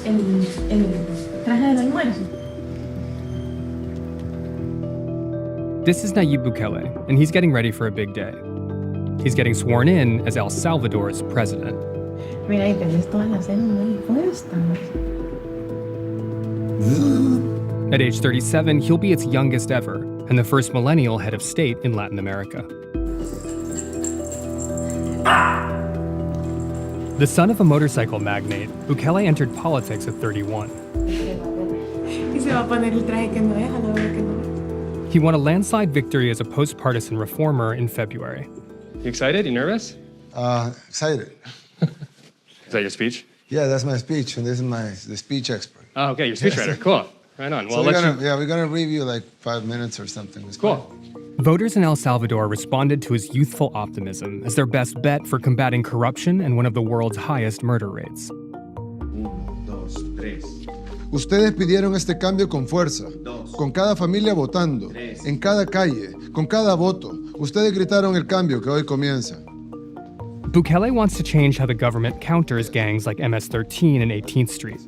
el traje del almuerzo. This is Nayib Bukele, and he's getting ready for a big day. He's getting sworn in as El Salvador's president. Mira, y tenés todas las cenas muy puestas. At age 37, he'll be its youngest ever, and the first millennial head of state in Latin America. The son of a motorcycle magnate, Bukele entered politics at 31. Y se va a poner el traje que no es, a la hora que no es. He won a landslide victory as a post-partisan reformer in February. You excited? You nervous? Excited. Is that your speech? Yeah, that's my speech, and this is the speech expert. Oh, okay, you're a speechwriter. Cool. Right on. Well, So we're gonna review like 5 minutes or something. It's Cool. Voters in El Salvador responded to his youthful optimism as their best bet for combating corruption and one of the world's highest murder rates. Ustedes pidieron este cambio con fuerza, con cada familia votando, en cada calle, con cada voto. Ustedes gritaron el cambio que hoy comienza. Bukele wants to change how the government counters gangs like MS-13 and 18th Street.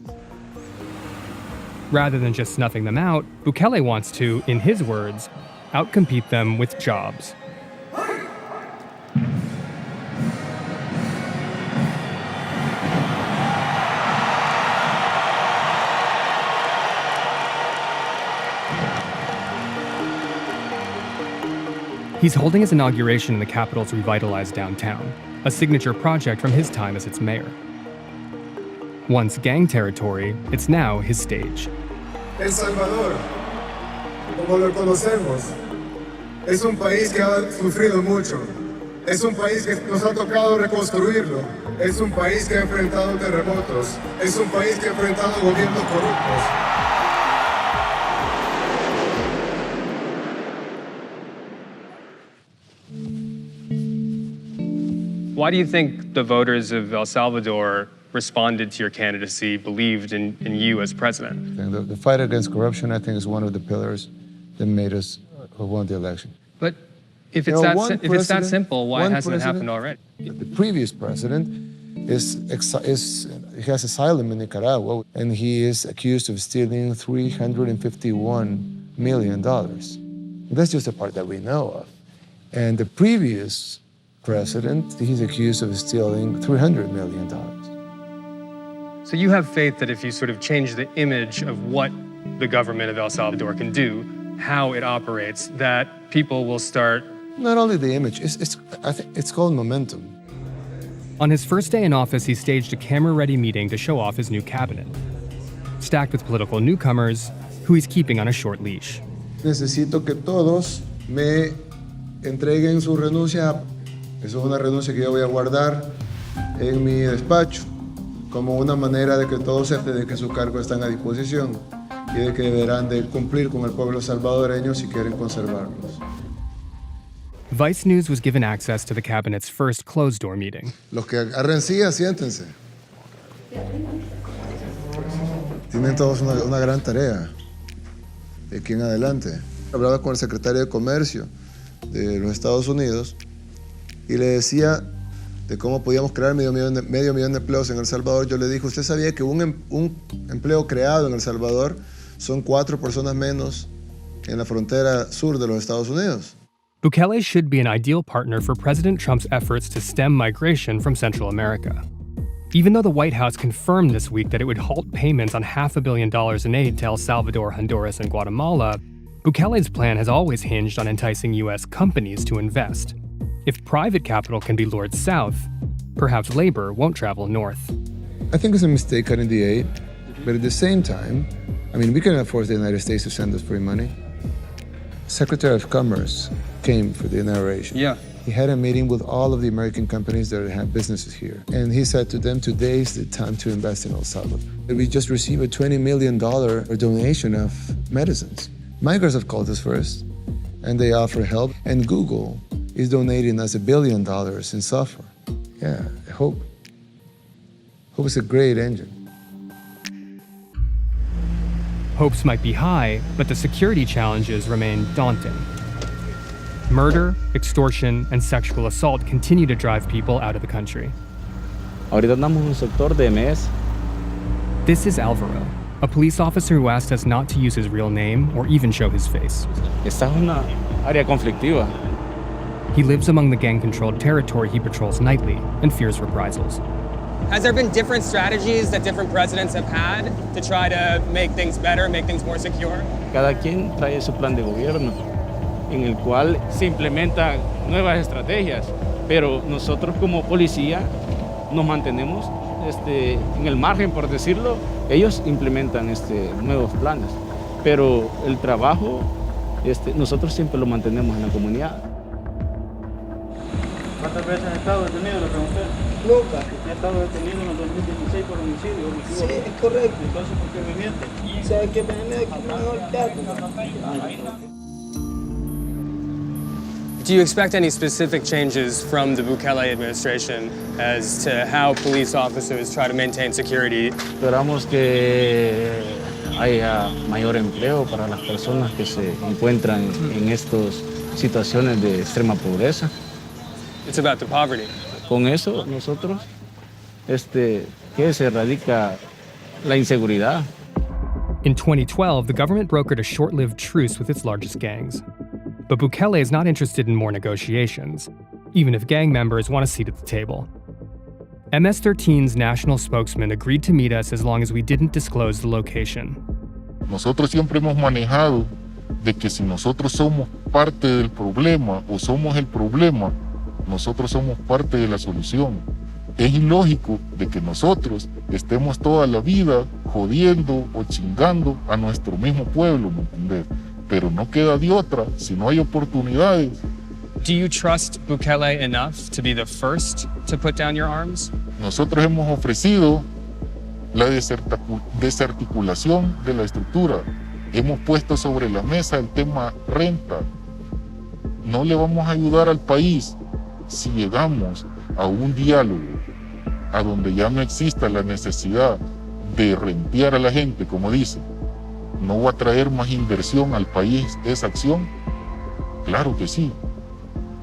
Rather than just snuffing them out, Bukele wants to, in his words, outcompete them with jobs. He's holding his inauguration in the capital's revitalized downtown, a signature project from his time as its mayor. Once gang territory, it's now his stage. El Salvador, como lo conocemos, es un país que ha sufrido mucho. Es un país que nos ha tocado reconstruirlo. Es un país que ha enfrentado terremotos. Es un país que ha enfrentado gobiernos corruptos. why do you think the voters of El Salvador responded to your candidacy, believed in you as president? The fight against corruption, I think, is one of the pillars that made us who won the election. But if it's, that simple, why hasn't it happened already? The previous president he has asylum in Nicaragua, and he is accused of stealing $351 million. That's just the part that we know of. And the previous president, he's accused of stealing $300 million. So you have faith that if you sort of change the image of what the government of El Salvador can do, how it operates, that people will start... Not only the image, I think it's called momentum. On his first day in office, he staged a camera-ready meeting to show off his new cabinet, stacked with political newcomers who he's keeping on a short leash. Necesito que todos me entreguen su renuncia. Eso es una renuncia que yo voy a guardar en mi despacho como una manera de que todos sepan de que sus cargos están a disposición y de que deberán de cumplir con el pueblo salvadoreño si quieren conservarlos. Vice News was given access to the cabinet's first closed-door meeting. Los que agarren sillas, siéntense. Tienen todos una gran tarea de aquí en adelante. Hablaba con el secretario de Comercio de los Estados Unidos y le decía de cómo podíamos crear medio millón de empleos en El Salvador. Yo le dije, ¿usted sabía que un empleo creado en El Salvador son 4 personas menos en la frontera sur de los Estados Unidos? Bukele should be an ideal partner for President Trump's efforts to stem migration from Central America. Even though the White House confirmed this week that it would halt payments on $500 million in aid to El Salvador, Honduras, and Guatemala, Bukele's plan has always hinged on enticing U.S. companies to invest. If private capital can be lured south, perhaps labor won't travel north. I think it's a mistake cutting the aid, but at the same time, we cannot force the United States to send us free money. Secretary of Commerce came for the inauguration. Yeah. He had a meeting with all of the American companies that have businesses here. And he said to them, today is the time to invest in El Salvador. We just received a $20 million donation of medicines. Migrants have called us first, and they offer help. And Google is donating us $1 billion in software. Yeah, Hope is a great engine. Hopes might be high, but the security challenges remain daunting. Murder, extortion, and sexual assault continue to drive people out of the country. Ahorita andamos en un sector de mes This is Alvaro, a police officer who asked us not to use his real name or even show his face. Esta es una área conflictiva. He lives among the gang-controlled territory he patrols nightly and fears reprisals. Has there been different strategies that different presidents have had to try to make things better, make things more secure? Cada quien trae su plan de gobierno, en el cual se implementan nuevas estrategias, pero nosotros como policía nos mantenemos en el margen, por decirlo. Ellos implementan nuevos planes, pero el trabajo nosotros siempre lo mantenemos en la comunidad. ¿Cuántas veces ha estado detenido? Le pregunté. Nunca. ¿Ha estado detenido en el 2016 por homicidio? Sí, es correcto. Entonces, ¿por qué me miente? ¿Sabe qué me Do you expect any specific changes from the Bukele administration as to how police officers try to maintain security? Esperamos que haya mayor empleo para las personas que se encuentran en estas situaciones de extrema pobreza. It's about the poverty. Con eso nosotros que se erradica la inseguridad. In 2012, the government brokered a short-lived truce with its largest gangs. But Bukele is not interested in more negotiations, even if gang members want a seat at the table. MS-13's national spokesman agreed to meet us as long as we didn't disclose the location. Nosotros siempre hemos manejado de que si nosotros somos parte del problema o somos el problema, nosotros somos parte de la solución. Es ilógico de que nosotros estemos toda la vida jodiendo o chingando a nuestro mismo pueblo, ¿me entiendes? Pero no queda de otra si no hay oportunidades. Do you trust Bukele enough to be the first to put down your arms? Nosotros hemos ofrecido la desarticulación de la estructura. Hemos puesto sobre la mesa el tema renta. No le vamos a ayudar al país si llegamos a un diálogo a donde ya no exista la necesidad de rentear a la gente, como dice. ¿No va a traer más inversión al país esa acción? Claro que sí.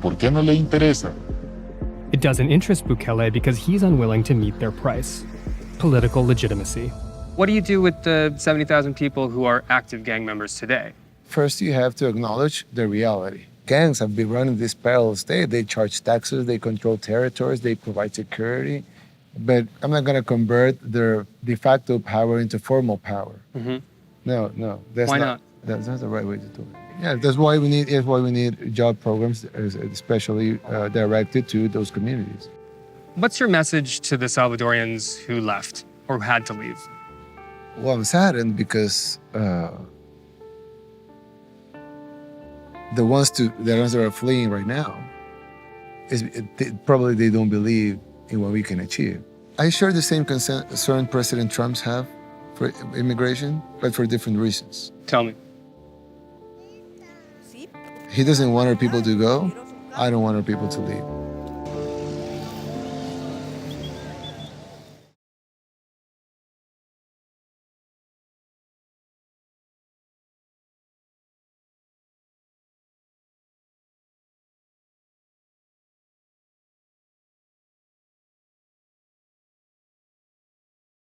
¿Por qué no le interesa? It doesn't interest Bukele because he's unwilling to meet their price: political legitimacy. What do you do with the 70,000 people who are active gang members today? First, you have to acknowledge the reality. Gangs have been running this parallel state. They charge taxes, they control territories, they provide security. But I'm not going to convert their de facto power into formal power. Mm-hmm. No, that's Why not? That's not the right way to do it. Yeah, that's why we need job programs, especially directed to those communities. What's your message to the Salvadorians who left or who had to leave? Well, I'm saddened because the ones that are fleeing right now, probably they don't believe in what we can achieve. I share the same concern President Trump's have for immigration, but for different reasons. Tell me. He doesn't want our people to go. I don't want our people to leave.